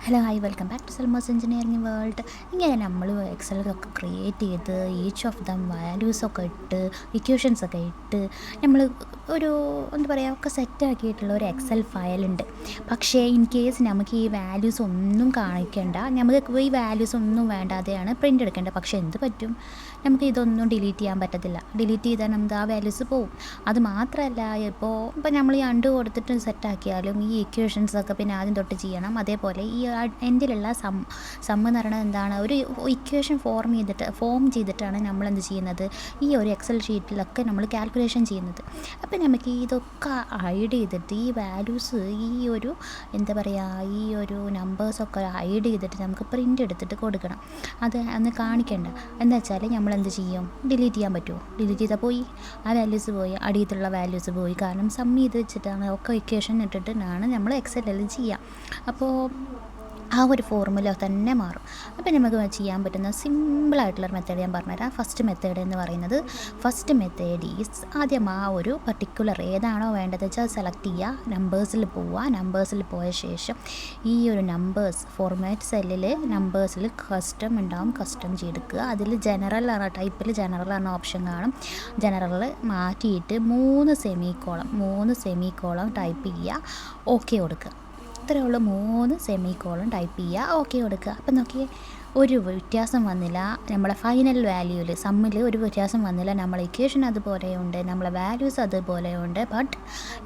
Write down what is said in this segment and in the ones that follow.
Hello hi welcome back to Salmos engineering world. ഇങ്ങനെ നമ്മൾ എക്സലൊക്കെ ക്രിയേറ്റ് ചെയ്ത് ഈച്ച് ഓഫ് ദം വാല്യൂസൊക്കെ ഇട്ട് ഇക്വേഷൻസൊക്കെ ഇട്ട് നമ്മൾ ഒരു എന്താ പറയുക ഒക്കെ സെറ്റാക്കിയിട്ടുള്ള ഒരു എക്സൽ ഫയലുണ്ട്. പക്ഷേ ഇൻ കേസ് നമുക്ക് ഈ വാല്യൂസ് ഒന്നും കാണിക്കേണ്ട, നമുക്ക് ഈ വാല്യൂസ് ഒന്നും വേണ്ടാതെയാണ് പ്രിൻ്റ് എടുക്കേണ്ടത്. പക്ഷേ എന്ത് പറ്റും, നമുക്ക് ഇതൊന്നും ഡിലീറ്റ് ചെയ്യാൻ പറ്റത്തില്ല. ഡിലീറ്റ് ചെയ്താൽ നമുക്ക് ആ വാല്യൂസ് പോവും. അത് മാത്രമല്ല, ഇപ്പോൾ നമ്മൾ ഈ അണ്ട് കൊടുത്തിട്ട് സെറ്റാക്കിയാലും ഈ ഇക്വേഷൻസൊക്കെ പിന്നെ ആദ്യം തൊട്ട് ചെയ്യണം. അതേപോലെ ഈ എൻഡിലുള്ള സമ്മ് എന്ന് പറയുന്നത് എന്താണ്, ഒരു ഇക്വേഷൻ ഫോം ചെയ്തിട്ടാണ് നമ്മൾ എന്ത് ചെയ്യുന്നത്, ഈ ഒരു എക്സൽ ഷീറ്റിലൊക്കെ നമ്മൾ കാൽക്കുലേഷൻ ചെയ്യുന്നത്. അപ്പോൾ നമുക്ക് ഇതൊക്കെ ഹൈഡ് ചെയ്തിട്ട് ഈ വാല്യൂസ് ഈ ഒരു എന്താ പറയുക ഈ ഒരു നമ്പേഴ്സൊക്കെ ഹൈഡ് ചെയ്തിട്ട് നമുക്ക് പ്രിൻ്റ് എടുത്തിട്ട് കൊടുക്കണം. അത് അന്ന് കാണിക്കേണ്ട. എന്താ വെച്ചാൽ നമ്മൾ എന്ത് ചെയ്യും, ഡിലീറ്റ് ചെയ്യാൻ പറ്റുമോ? ഡിലീറ്റ് ചെയ്താൽ പോയി, ആ വാല്യൂസ് പോയി, അടിയത്തുള്ള വാല്യൂസ് പോയി. കാരണം സം ചെയ്ത് വെച്ചിട്ടാണ് ഒക്കെ ഇക്വേഷൻ ഇട്ടിട്ടാണ് നമ്മൾ എക്സലിൽ ചെയ്യുക. അപ്പോൾ ആ ഒരു ഫോർമുല തന്നെ മാറും. അപ്പോൾ നമുക്ക് ചെയ്യാൻ പറ്റുന്ന സിമ്പിളായിട്ടുള്ളൊരു മെത്തേഡ് ഞാൻ പറഞ്ഞുതരാം. ഫസ്റ്റ് മെത്തേഡ് എന്ന് പറയുന്നത്, ഫസ്റ്റ് മെത്തേഡ് ഈസ് ആദ്യം ആ ഒരു പർട്ടിക്കുലർ ഏതാണോ വേണ്ടത് വെച്ചാൽ സെലക്ട് ചെയ്യുക, നമ്പേഴ്സിൽ പോവുക. നമ്പേഴ്സിൽ പോയ ശേഷം ഈ ഒരു നമ്പേഴ്സ് ഫോർമാറ്റ് സെല്ലിൽ നമ്പേഴ്സിൽ കസ്റ്റം ഉണ്ടാവും, കസ്റ്റം ചെയ്തെടുക്കുക. അതിൽ ജനറൽ ആണ്, ടൈപ്പിൽ ജനറൽ ആണ് ഓപ്ഷൻ കാണും. ജനറൽ മാറ്റിയിട്ട് 3 സെമിക്കോളം ടൈപ്പ് ചെയ്യുക, ഓക്കെ കൊടുക്കുക. ഇത്രയേ ഉള്ളൂ. 3 സെമിക്കോളം ടൈപ്പ് ചെയ്യുക, ഓക്കെ കൊടുക്കുക. അപ്പം നോക്കിയേ, ഒരു വ്യത്യാസം വന്നില്ല. നമ്മളെ ഫൈനൽ വാല്യൂവിൽ സമ്മിൽ ഒരു വ്യത്യാസം വന്നില്ല. നമ്മളെ ഇക്വേഷൻ അതുപോലെയുണ്ട്, നമ്മളെ വാല്യൂസ് അതുപോലെയുണ്ട്. ബട്ട്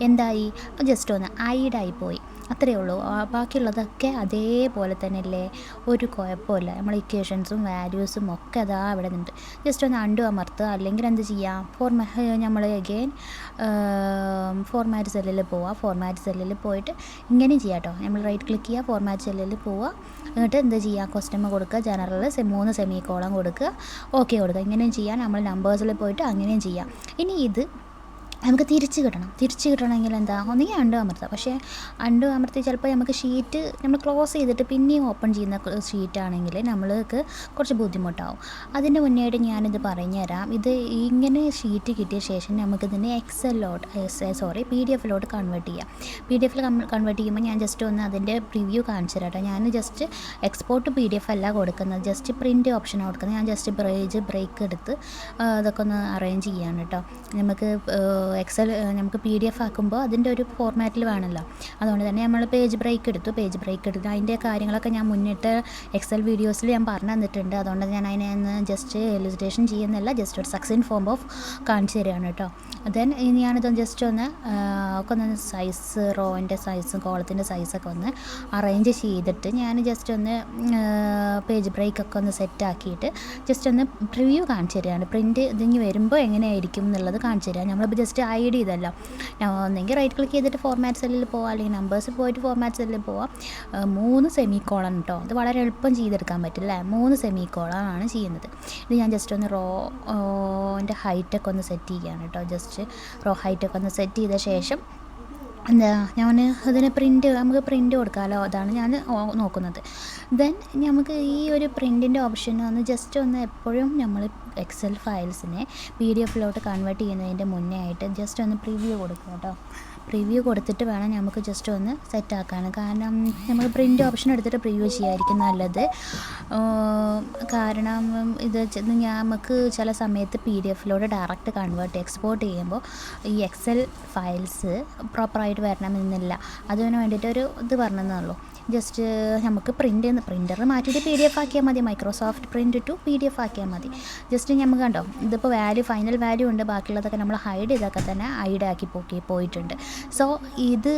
എന്തായി, ജസ്റ്റ് ഒന്ന് ഹൈഡായി പോയി, അത്രയേ ഉള്ളൂ. ബാക്കിയുള്ളതൊക്കെ അതേപോലെ തന്നെ അല്ലേ, ഒരു കുഴപ്പമില്ല. നമ്മൾ ഇക്വേഷൻസും വാല്യൂസും ഒക്കെ അതാ അവിടെ ഉണ്ട്. ജസ്റ്റ് ഒന്ന് അണ്ടു അമർത്തുക. അല്ലെങ്കിൽ എന്ത് ചെയ്യാം, നമ്മൾ അഗെയിൻ ഫോർമാറ്റ് സെല്ലിൽ പോവുക. ഫോർമാറ്റ് സെല്ലിൽ പോയിട്ട് ഇങ്ങനെ ചെയ്യാം കേട്ടോ. നമ്മൾ റൈറ്റ് ക്ലിക്ക് ചെയ്യുക, ഫോർമാറ്റ് സെല്ലിൽ പോവുക. എന്നിട്ട് എന്ത് ചെയ്യുക, കസ്റ്റമർ കൊടുക്കുക, ജനറൽ 3 സെമിക്കോളം കൊടുക്കുക, ഓക്കെ കൊടുക്കുക. ഇങ്ങനെയും ചെയ്യാം. നമ്മൾ നമ്പേഴ്സിൽ പോയിട്ട് അങ്ങനെയും ചെയ്യാം. ഇനി ഇത് നമുക്ക് തിരിച്ച് കിട്ടണമെങ്കിൽ എന്താ, ഒന്നുകിൽ അണ്ടു അമർത്താം. പക്ഷേ അണ്ടു അമർത്തി ചിലപ്പോൾ നമുക്ക് ഷീറ്റ് നമ്മൾ ക്ലോസ് ചെയ്തിട്ട് പിന്നെയും ഓപ്പൺ ചെയ്യുന്ന ഷീറ്റാണെങ്കിൽ നമ്മൾക്ക് കുറച്ച് ബുദ്ധിമുട്ടാവും. അതിൻ്റെ മുന്നേയായിട്ട് ഞാനിത് പറഞ്ഞുതരാം. ഇത് ഇങ്ങനെ ഷീറ്റ് കിട്ടിയ ശേഷം നമുക്കിതിനെ PDF കൺവേർട്ട് ചെയ്യാം. PDF കൺവേർട്ട് ചെയ്യുമ്പോൾ ഞാൻ ജസ്റ്റ് ഒന്ന് അതിൻ്റെ പ്രിവ്യൂ കാണിച്ചു തരാം കേട്ടോ. ഞാൻ ജസ്റ്റ് എക്സ്പോർട്ട് PDF അല്ല കൊടുക്കുന്നത്, ജസ്റ്റ് പ്രിൻ്റ് ഓപ്ഷനാണ് കൊടുക്കുന്നത്. ഞാൻ ജസ്റ്റ് ബ്രേക്ക് എടുത്ത് അതൊക്കെ ഒന്ന് അറേഞ്ച് ചെയ്യാണ് കേട്ടോ. നമുക്ക് എക്സൽ നമുക്ക് PDF ആക്കുമ്പോൾ അതിൻ്റെ ഒരു ഫോർമാറ്റിൽ വേണമല്ലോ. അതുകൊണ്ട് തന്നെ നമ്മൾ പേജ് ബ്രേക്ക് എടുത്തു. അതിൻ്റെ കാര്യങ്ങളൊക്കെ ഞാൻ മുന്നിട്ട് എക്സൽ വീഡിയോസിൽ ഞാൻ പറഞ്ഞു തന്നിട്ടുണ്ട്. അതുകൊണ്ട് ഞാൻ അതിനെ ജസ്റ്റ് എലിസ്ട്രേഷൻ ചെയ്യുന്നില്ല, ജസ്റ്റ് ഒരു സക്സൻ ഫോം ഓഫ് കാണിച്ചു തരികയാണ് കേട്ടോ. ദെൻ ഞാനിത് ജസ്റ്റ് ഒന്ന് സൈസ്, റോൻ്റെ സൈസും കോളത്തിൻ്റെ സൈസൊക്കെ ഒന്ന് അറേഞ്ച് ചെയ്തിട്ട് ഞാൻ ജസ്റ്റ് ഒന്ന് പേജ് ബ്രേക്കൊക്കെ ഒന്ന് സെറ്റാക്കിയിട്ട് ജസ്റ്റ് ഒന്ന് പ്രിവ്യൂ കാണിച്ചു തരികയാണ്. പ്രിൻ്റ് ഇതിങ്ങി വരുമ്പോൾ എങ്ങനെയായിരിക്കും എന്നുള്ളത് കാണിച്ചു തരിക. നമ്മളിപ്പോൾ ജസ്റ്റ് ഐഡി ഇതല്ല, ഒന്നെങ്കിൽ റൈറ്റ് ക്ലിക്ക് ചെയ്തിട്ട് ഫോർമാറ്റ് സെല്ലിൽ പോവാം, അല്ലെങ്കിൽ നമ്പേഴ്സിൽ പോയിട്ട് ഫോർമാറ്റ് സെല്ലിൽ പോവാം. 3 സെമിക്കോളൻ കേട്ടോ. ഇത് വളരെ എളുപ്പം ചെയ്തെടുക്കാൻ പറ്റില്ല. 3 സെമിക്കോളാണ് ചെയ്യുന്നത്. ഇത് ഞാൻ ജസ്റ്റ് ഒന്ന് റോൻ്റെ ഹൈറ്റൊക്കെ ഒന്ന് സെറ്റ് ചെയ്യുകയാണ് കേട്ടോ. ജസ്റ്റ് റോ ഹൈറ്റൊക്കെ ഒന്ന് സെറ്റ് ചെയ്ത ശേഷം എന്താ, ഞാൻ അതിന് നമുക്ക് പ്രിൻ്റ് കൊടുക്കാമല്ലോ, അതാണ് ഞാൻ നോക്കുന്നത്. ദെൻ നമുക്ക് ഈ ഒരു പ്രിൻറ്റിൻ്റെ ഓപ്ഷൻ ഒന്ന് ജസ്റ്റ് ഒന്ന് എപ്പോഴും നമ്മൾ എക്സൽ ഫയൽസിനെ PDF കൺവേർട്ട് ചെയ്യുന്നതിൻ്റെ മുന്നേ ആയിട്ട് ജസ്റ്റ് ഒന്ന് പ്രിവ്യൂ കൊടുക്കുക കേട്ടോ. പ്രിവ്യൂ കൊടുത്തിട്ട് വേണം നമുക്ക് ജസ്റ്റ് ഒന്ന് സെറ്റാക്കാൻ. കാരണം നമ്മൾ പ്രിൻ്റ് ഓപ്ഷൻ എടുത്തിട്ട് പ്രിവ്യൂ ചെയ്യായിരിക്കും നല്ലത്. കാരണം ഇത് നമുക്ക് ചില സമയത്ത് PDF ഡയറക്റ്റ് എക്സ്പോർട്ട് ചെയ്യുമ്പോൾ ഈ എക്സൽ ഫയൽസ് പ്രോപ്പറായിട്ട് വരണമെന്നില്ല. അതിന് വേണ്ടിയിട്ട് ഒരു ഇത് പറഞ്ഞതെന്നുള്ളൂ. ജസ്റ്റ് നമുക്ക് പ്രിൻ്റർ മാറ്റിയിട്ട് PDF ആക്കിയാൽ മതി. മൈക്രോസോഫ്റ്റ് പ്രിൻ്റ് ടു PDF ആക്കിയാൽ മതി. ജസ്റ്റ് നമുക്ക് കണ്ടോ, ഇതിപ്പോൾ ഫൈനൽ വാല്യൂ ഉണ്ട്, ബാക്കിയുള്ളതൊക്കെ നമ്മൾ ഹൈഡ് ചെയ്തൊക്കെ തന്നെ ഹൈഡാക്കി പോയിട്ടുണ്ട്. സോ ഇത്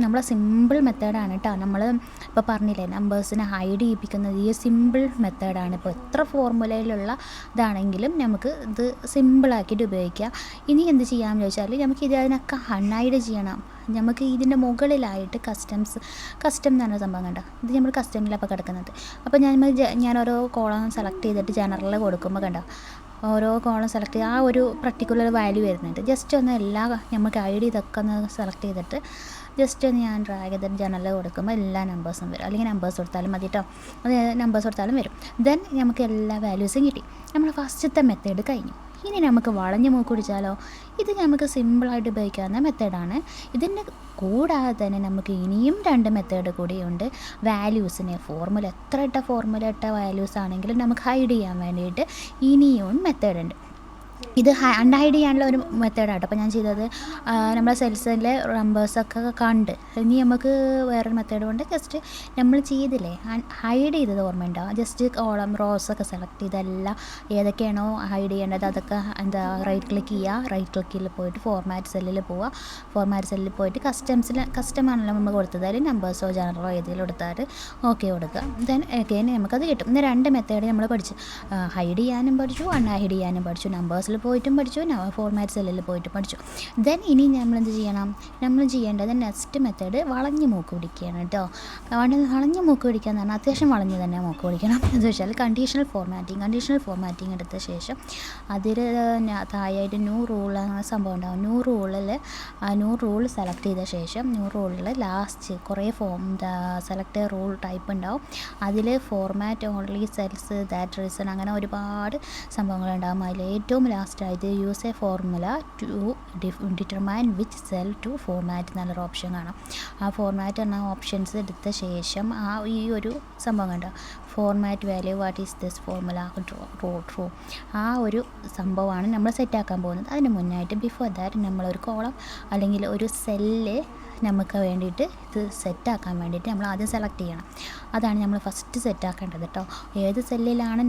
നമ്മളെ സിമ്പിൾ മെത്തേഡാണ് കേട്ടോ. നമ്മൾ ഇപ്പോൾ പറഞ്ഞില്ലേ, നമ്പേഴ്സിനെ ഹൈഡ് ചെയ്യിപ്പിക്കുന്നത് ഈ സിമ്പിൾ മെത്തേഡാണ്. ഇപ്പോൾ എത്ര ഫോർമുലയിലുള്ള ഇതാണെങ്കിലും നമുക്ക് ഇത് സിമ്പിളാക്കിയിട്ട് ഉപയോഗിക്കാം. ഇനി എന്ത് ചെയ്യാമെന്ന് ചോദിച്ചാൽ നമുക്ക് ഇതിനൊക്കെ അൺഹൈഡ് ചെയ്യണം. നമുക്ക് ഇതിൻ്റെ മുകളിലായിട്ട് കസ്റ്റം എന്ന് പറഞ്ഞ സംഭവം കണ്ടോ, ഇത് നമ്മൾ കസ്റ്റമിലപ്പോൾ കിടക്കുന്നത്. അപ്പോൾ ഞാൻ ഓരോ കോളം സെലക്ട് ചെയ്തിട്ട് ജനറൽ കൊടുക്കുമ്പോൾ കണ്ടോ, ഓരോ കോളം സെലക്ട് ചെയ്ത് ആ ഒരു പർട്ടിക്കുലർ വാല്യൂ വരുന്നുണ്ട്. ജസ്റ്റ് ഒന്ന് നമുക്ക് ഇതൊക്കെ ഒന്ന് സെലക്ട് ചെയ്തിട്ട് ജസ്റ്റ് ഒന്ന് ഞാൻ ഡ്രാഗ് ചെയ്തിട്ട് ജനറൽ കൊടുക്കുമ്പോൾ എല്ലാ നമ്പേഴ്സും വരും. അല്ലെങ്കിൽ നമ്പേഴ്സ് കൊടുത്താലും മതി കേട്ടോ, അത് നമ്പേഴ്സ് കൊടുത്താലും വരും. ദെൻ നമുക്ക് എല്ലാ വാല്യൂസും കിട്ടി. നമ്മൾ ഫസ്റ്റത്തെ മെത്തേഡ് കഴിഞ്ഞു. ഇനി നമുക്ക് വളഞ്ഞ മൂക്ക് പിടിച്ചാലോ? ഇത് നമുക്ക് സിമ്പിളായിട്ട് ഉപയോഗിക്കാവുന്ന മെത്തേഡാണ്. ഇതിൻ്റെ കൂടാതെ തന്നെ നമുക്ക് ഇനിയും 2 മെത്തേഡ് കൂടിയുണ്ട്. വാല്യൂസിനെ ഫോർമുല ഇട്ട വാല്യൂസ് ആണെങ്കിലും നമുക്ക് ഹൈഡ് ചെയ്യാൻ വേണ്ടിയിട്ട് ഇനിയും മെത്തേഡുണ്ട്. ഇത് അൺഹൈഡ് ചെയ്യാനുള്ള ഒരു മെത്തേഡാണ്. അപ്പോൾ ഞാൻ ചെയ്തത് നമ്മളെ സെൽസിലെ നമ്പേഴ്സൊക്കെ കണ്ട് ഇനി നമുക്ക് വേറൊരു മെത്തേഡ് കൊണ്ട് ജസ്റ്റ് നമ്മൾ ചെയ്തില്ലേ ഹൈഡ് ചെയ്തത് ഓർമ്മയുണ്ടാവും. ജസ്റ്റ് കോളം റോസൊക്കെ സെലക്ട് ചെയ്തെല്ലാം ഏതൊക്കെയാണോ ഹൈഡ് ചെയ്യേണ്ടത് അതൊക്കെ റൈറ്റ് ക്ലിക്ക് ചെയ്യുക. റൈറ്റ് ക്ലിക്കിൽ പോയിട്ട് ഫോർമാറ്റ് സെല്ലിൽ പോവുക. ഫോർമാറ്റ് സെല്ലിൽ പോയിട്ട് കസ്റ്റമാണല്ലോ നമ്മൾ കൊടുത്തത്. അതിൽ നമ്പേഴ്സോ ജനറലോ ഏതെങ്കിലും എടുത്താൽ ഓക്കെ കൊടുക്കുക. ദെൻ അഗൈൻ നമുക്കത് കിട്ടും. ഇന്ന് 2 മെത്തേഡ് നമ്മൾ പഠിച്ചു. ഹൈഡ് ചെയ്യാനും പഠിച്ചു, അൺഹൈഡ് ചെയ്യാനും പഠിച്ചു. നമ്പേഴ്സിൽ പോയിട്ടും പഠിച്ചു, ഫോർമാറ്റ് സെല്ലിൽ പോയിട്ടും പഠിച്ചു. ദെൻ ഇനി നമ്മൾ എന്ത് ചെയ്യണം? നമ്മൾ ചെയ്യേണ്ടത് നെക്സ്റ്റ് മെത്തേഡ് വളഞ്ഞ് മൂക്ക് പിടിക്കുകയാണ് കേട്ടോ. വളഞ്ഞ് മൂക്ക് പിടിക്കുക എന്ന് പറഞ്ഞാൽ അത്യാവശ്യം വളഞ്ഞ് തന്നെ മൂക്ക് പിടിക്കണം. എന്ന് വെച്ചാൽ കണ്ടീഷണൽ ഫോർമാറ്റിംഗ് എടുത്ത ശേഷം അതിൽ താഴെയായിട്ട് ന്യൂ റൂൾ അങ്ങനെ സംഭവം ഉണ്ടാകും. ന്യൂ റൂൾ സെലക്ട് ചെയ്ത ശേഷം ന്യൂ റൂളിൽ ലാസ്റ്റ് കുറേ സെലക്ട് റൂൾ ടൈപ്പ് ഉണ്ടാവും. അതിൽ format only cells that reason അങ്ങനെ ഒരുപാട് സംഭവങ്ങളുണ്ടാകും. അതിൽ ഏറ്റവും ലാസ്റ്റായിട്ട് use a formula to determine which cell to format എന്നുള്ളൊരു ഓപ്ഷൻ കാണാം. ആ ഫോർമാറ്റ് എന്ന ഓപ്ഷൻസ് എടുത്ത ശേഷം ഈ ഒരു സംഭവം കണ്ടോ, format value what is this formula true ആ ഒരു സംഭവമാണ് നമ്മൾ സെറ്റാക്കാൻ പോകുന്നത്. അതിന് മുന്നായിട്ട് ബിഫോർ ദാറ്റ് നമ്മളൊരു കോളം അല്ലെങ്കിൽ ഒരു സെല്ല് നമുക്ക് വേണ്ടിയിട്ട് ഇത് സെറ്റാക്കാൻ വേണ്ടിയിട്ട് നമ്മൾ ആദ്യം സെലക്ട് ചെയ്യണം. അതാണ് നമ്മൾ ഫസ്റ്റ് സെറ്റാക്കേണ്ടത് കേട്ടോ. ഏത് സെല്ലിലാണ്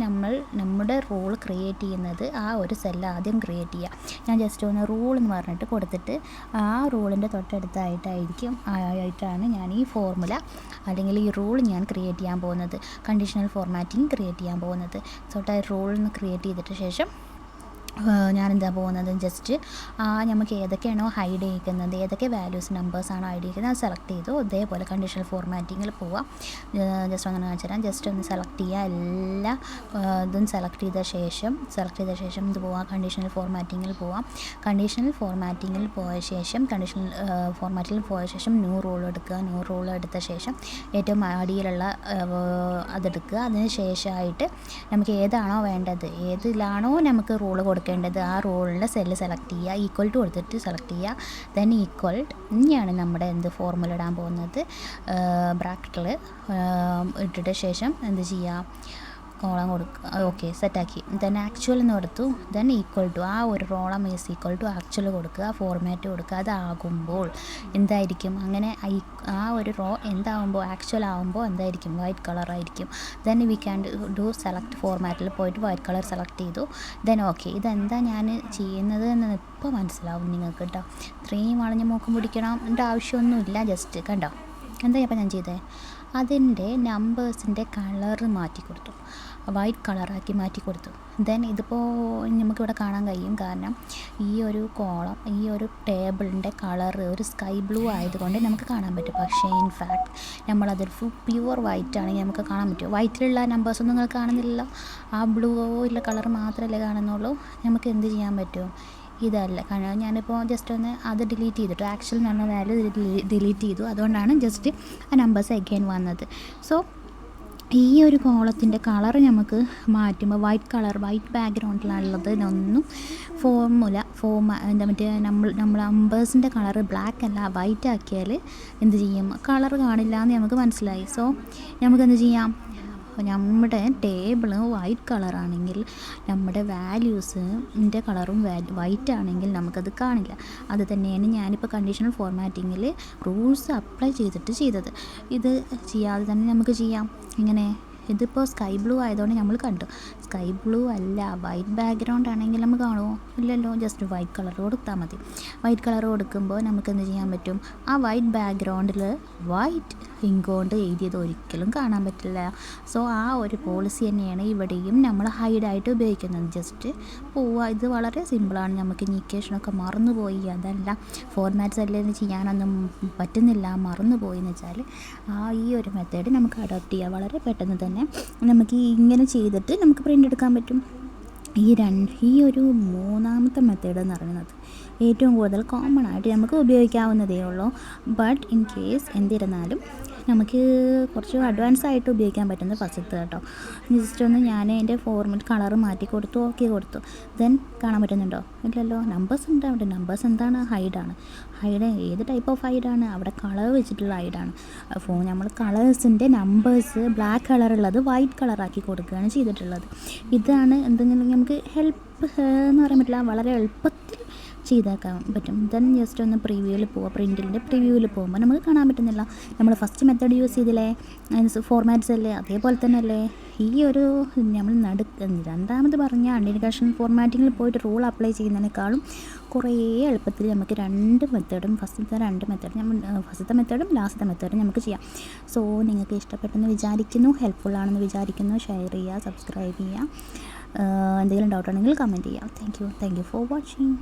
നമ്മുടെ റൂൾ ക്രിയേറ്റ് ചെയ്യുന്നത് ആ ഒരു സെല്ല് ആദ്യം ക്രിയേറ്റ് ചെയ്യുക. ഞാൻ ജസ്റ്റ് ഒന്ന് റൂൾ എന്ന് പറഞ്ഞിട്ട് കൊടുത്തിട്ട് ആ റൂളിൻ്റെ തൊട്ടടുത്തായിട്ടാണ് ഞാൻ ഈ ഫോർമുല അല്ലെങ്കിൽ ഈ റൂൾ ഞാൻ ക്രിയേറ്റ് ചെയ്യാൻ പോകുന്നത്. കണ്ടീഷണൽ ഫോർമാറ്റിംഗ് ക്രിയേറ്റ് ചെയ്യാൻ പോകുന്നത്. റൂളിൽ ക്രിയേറ്റ് ചെയ്തിട്ട് ശേഷം ഞാനെന്താ പോകുന്നത്, ജസ്റ്റ് നമുക്ക് ഏതൊക്കെയാണോ ഹൈഡ് ചെയ്യിക്കുന്നത്, ഏതൊക്കെ വാല്യൂസ് നമ്പേഴ്സാണോ ഹൈഡ് ചെയ്യിക്കുന്നത് അത് സെലക്ട് ചെയ്തു. അതേപോലെ കണ്ടീഷണൽ ഫോർമാറ്റിങ്ങിൽ പോവാം. ജസ്റ്റ് ഒന്ന് കാണിച്ചു തരാം. ജസ്റ്റ് ഒന്ന് സെലക്ട് ചെയ്യുക. എല്ലാ ഇതും സെലക്ട് ചെയ്ത ശേഷം ഇത് പോവാം. കണ്ടീഷണൽ ഫോർമാറ്റിങ്ങിൽ പോവാം. കണ്ടീഷണൽ ഫോർമാറ്റിങ്ങിൽ പോയ ശേഷം ന്യൂ റൂൾ എടുക്കുക. ന്യൂ റൂൾ എടുത്ത ശേഷം ഏറ്റവും അടിയിലുള്ള അതെടുക്കുക. അതിന് ശേഷമായിട്ട് നമുക്ക് ഏതാണോ വേണ്ടത്, ഏതിലാണോ നമുക്ക് റൂൾ കൊടുക്കേണ്ടത് ആ റൂളിൻ്റെ സെല്ല് സെലക്ട് ചെയ്യുക. ഈക്വൽ ടു കൊടുത്തിട്ട് സെലക്ട് ചെയ്യുക. ദെൻ ഇനിയാണ് നമ്മുടെ ഫോർമുല ഇടാൻ പോകുന്നത്. ബ്രാക്കറ്റിൽ ഇട്ടിട്ട് ശേഷം എന്ത് ചെയ്യുക, കോളം കൊടുക്കുക. ഓക്കെ, സെറ്റാക്കി. ദെൻ ആക്ച്വൽ എന്ന് കൊടുത്തു. ദെൻ ഈക്വൽ ടു ആ ഒരു റോളം ഈസ് ഈക്വൽ ടു ആക്ച്വൽ കൊടുക്കുക. ഫോർമാറ്റ് കൊടുക്കുക. അതാകുമ്പോൾ എന്തായിരിക്കും, അങ്ങനെ ആ ഒരു റോ എന്താകുമ്പോൾ ആക്ച്വൽ ആകുമ്പോൾ എന്തായിരിക്കും, വൈറ്റ് കളറായിരിക്കും. Then we can do select ഫോർമാറ്റിൽ പോയിട്ട് വൈറ്റ് കളർ സെലക്ട് ചെയ്തു. ദെൻ ഓക്കെ, ഇതെന്താ ഞാൻ ചെയ്യുന്നത് എന്ന് ഇപ്പോൾ മനസ്സിലാവും നിങ്ങൾക്ക് കേട്ടോ. ഇത്രയും വളഞ്ഞ് മൂക്കും പിടിക്കണം ആവശ്യമൊന്നുമില്ല. ജസ്റ്റ് കണ്ടോ എന്താ ഇപ്പം ഞാൻ ചെയ്തത്, അതിൻ്റെ നമ്പേഴ്സിൻ്റെ കളർ മാറ്റി കൊടുത്തു, വൈറ്റ് കളറാക്കി മാറ്റി കൊടുത്തു. ദെൻ ഇതിപ്പോൾ നമുക്കിവിടെ കാണാൻ കഴിയും. കാരണം ഈ ഒരു കോളം, ഈ ഒരു ടേബിളിൻ്റെ കളർ ഒരു സ്കൈ ബ്ലൂ ആയതുകൊണ്ട് നമുക്ക് കാണാൻ പറ്റും. പക്ഷേ ഇൻഫാക്ട് നമ്മളതൊരു പ്യുവർ വൈറ്റ് ആണെങ്കിൽ നമുക്ക് കാണാൻ പറ്റും. വൈറ്റിലുള്ള നമ്പേഴ്സൊന്നും നിങ്ങൾ കാണുന്നില്ലല്ലോ, ആ ബ്ലൂ ഉള്ള കളർ മാത്രമല്ലേ കാണുന്നുള്ളൂ. നമുക്ക് എന്ത് ചെയ്യാൻ പറ്റും, ഇതല്ല. കാരണം ഞാനിപ്പോൾ ജസ്റ്റ് ഒന്ന് അത് ഡിലീറ്റ് ചെയ്തിട്ടു, ആക്ച്വൽ എന്ന് പറഞ്ഞ വാല്യൂ ഡിലീറ്റ് ചെയ്തു. അതുകൊണ്ടാണ് ജസ്റ്റ് ആ നമ്പേഴ്സ് അഗൈൻ വന്നത്. സോ ഈ ഒരു കോളത്തിൻ്റെ കളർ നമുക്ക് മാറ്റുമ്പോൾ വൈറ്റ് ബാക്ക്ഗ്രൗണ്ടിലാണുള്ളത്. ഇതൊന്നും നമ്മൾ നമ്പേഴ്സിൻ്റെ കളർ ബ്ലാക്ക് അല്ല വൈറ്റ് ആക്കിയാൽ എന്ത് ചെയ്യും, കളർ കാണില്ല എന്ന് നമുക്ക് മനസ്സിലായി. സോ നമുക്കെന്ത് ചെയ്യാം, നമ്മുടെ ടേബിൾ വൈറ്റ് കളറാണെങ്കിൽ നമ്മുടെ വാല്യൂസിൻ്റെ കളറും വൈറ്റ് ആണെങ്കിൽ നമുക്കത് കാണില്ല. അത് തന്നെയാണ് ഞാനിപ്പോൾ കണ്ടീഷണൽ ഫോർമാറ്റിങ്ങിൽ റൂൾസ് അപ്ലൈ ചെയ്തത്. ഇത് ചെയ്യാതെ തന്നെ നമുക്ക് ചെയ്യാം. ഇങ്ങനെ ഇതിപ്പോൾ സ്കൈ ബ്ലൂ ആയതുകൊണ്ട് നമ്മൾ കണ്ടു. സ്കൈ ബ്ലൂ അല്ല വൈറ്റ് ബാക്ക്ഗ്രൗണ്ട് ആണെങ്കിൽ നമുക്ക് കാണുമോ, ഇല്ലല്ലോ. ജസ്റ്റ് വൈറ്റ് കളർ കൊടുത്താൽ മതി. വൈറ്റ് കളർ കൊടുക്കുമ്പോൾ നമുക്ക് എന്ത് ചെയ്യാൻ പറ്റും, ആ വൈറ്റ് ബാക്ക്ഗ്രൗണ്ടിൽ വൈറ്റ് ഇങ്ക് കൊണ്ട് എഴുതിയത് ഒരിക്കലും കാണാൻ പറ്റില്ല. സോ ആ ഒരു പോളിസി തന്നെയാണ് ഇവിടെയും നമ്മൾ ഹൈഡായിട്ട് ഉപയോഗിക്കുന്നത്. ജസ്റ്റ് പോവുക. ഇത് വളരെ സിമ്പിളാണ്. നമുക്ക് ഇനി ഇക്വേഷനൊക്കെ മറന്നുപോയി, അതല്ല ഫോർമാറ്റ് സെല്ലിൽ ചെയ്യാനൊന്നും പറ്റുന്നില്ല, മറന്നുപോയി എന്ന് വെച്ചാൽ ഈ ഒരു മെത്തേഡ് നമുക്ക് അഡോപ്റ്റ് ചെയ്യാം. വളരെ പെട്ടെന്ന് തന്നെ നമുക്ക് ഇങ്ങനെ ചെയ്തിട്ട് നമുക്ക് പ്രിൻ്റ് എടുക്കാൻ പറ്റും. ഈ ഒരു മൂന്നാമത്തെ മെത്തേഡ് എന്ന് പറയുന്നത് ഏറ്റവും കൂടുതൽ കോമൺ ആയിട്ട് നമുക്ക് ഉപയോഗിക്കാവുന്നതേ ഉള്ളൂ. ബട്ട് ഇൻ കേസ് എന്തിരുന്നാലും നമുക്ക് കുറച്ച് അഡ്വാൻസ് ആയിട്ട് ഉപയോഗിക്കാൻ പറ്റുന്നത് ഫസ്റ്റത്തെ കേട്ടോ. ജസ്റ്റ് ഒന്ന് ഞാൻ എൻ്റെ ഫോർമാറ്റ് കളർ മാറ്റി കൊടുത്തു, ഓക്കെ കൊടുത്തു. ദെൻ കാണാൻ പറ്റുന്നുണ്ടോ? ഇല്ലല്ലോ. നമ്പേഴ്സ് ഉണ്ട് അവിടെ. നമ്പേഴ്സ് എന്താണ്? ഹൈഡാണ്. ഹൈഡ് ഏത് ടൈപ്പ് ഓഫ് ഹൈഡാണ്? അവിടെ കളർ വെച്ചിട്ടുള്ള ഹൈഡാണ്. നമ്മൾ കളേഴ്സിൻ്റെ നമ്പേഴ്സ് ബ്ലാക്ക് കളറുള്ളത് വൈറ്റ് കളറാക്കി കൊടുക്കുകയാണ് ചെയ്തിട്ടുള്ളത്. ഇതാണ് എന്തെങ്കിലും നമുക്ക് ഹെൽപ്പ് എന്ന് പറയാൻ പറ്റില്ല, വളരെ എളുപ്പത്തിൽ ചെയ്തേക്കാൻ പറ്റും. ദെൻ ജസ്റ്റ് ഒന്ന് പ്രിവ്യൂവിൽ പോവുക. പ്രിൻറ്റിൻ്റെ പ്രിവ്യൂവിൽ പോകുമ്പോൾ നമുക്ക് കാണാൻ പറ്റുന്നില്ല. നമ്മൾ ഫസ്റ്റ് മെത്തേഡ് യൂസ് ചെയ്തില്ലേ, ഫോർമാറ്റ്സ് അല്ലേ, അതേപോലെ തന്നെ അല്ലേ ഈ ഒരു നമ്മൾ രണ്ടാമത് പറഞ്ഞ അൺഡിനിക്കേഷൻ ഫോർമാറ്റിങ്ങിൽ പോയിട്ട് റൂൾ അപ്ലൈ ചെയ്യുന്നതിനേക്കാളും കുറേ എളുപ്പത്തിൽ നമുക്ക് രണ്ട് മെത്തേഡും ഫസ്റ്റത്തെ മെത്തേഡും ലാസ്റ്റത്തെ മെത്തേഡും നമുക്ക് ചെയ്യാം. സോ നിങ്ങൾക്ക് ഇഷ്ടപ്പെട്ടെന്ന് വിചാരിക്കുന്നു, ഹെൽപ്ഫുള്ളാണെന്ന് വിചാരിക്കുന്നു. ഷെയർ ചെയ്യുക, സബ്സ്ക്രൈബ് ചെയ്യുക. എന്തെങ്കിലും ഡൗട്ട് ഉണ്ടെങ്കിൽ കമൻറ്റ് ചെയ്യാം. Thank you for watching.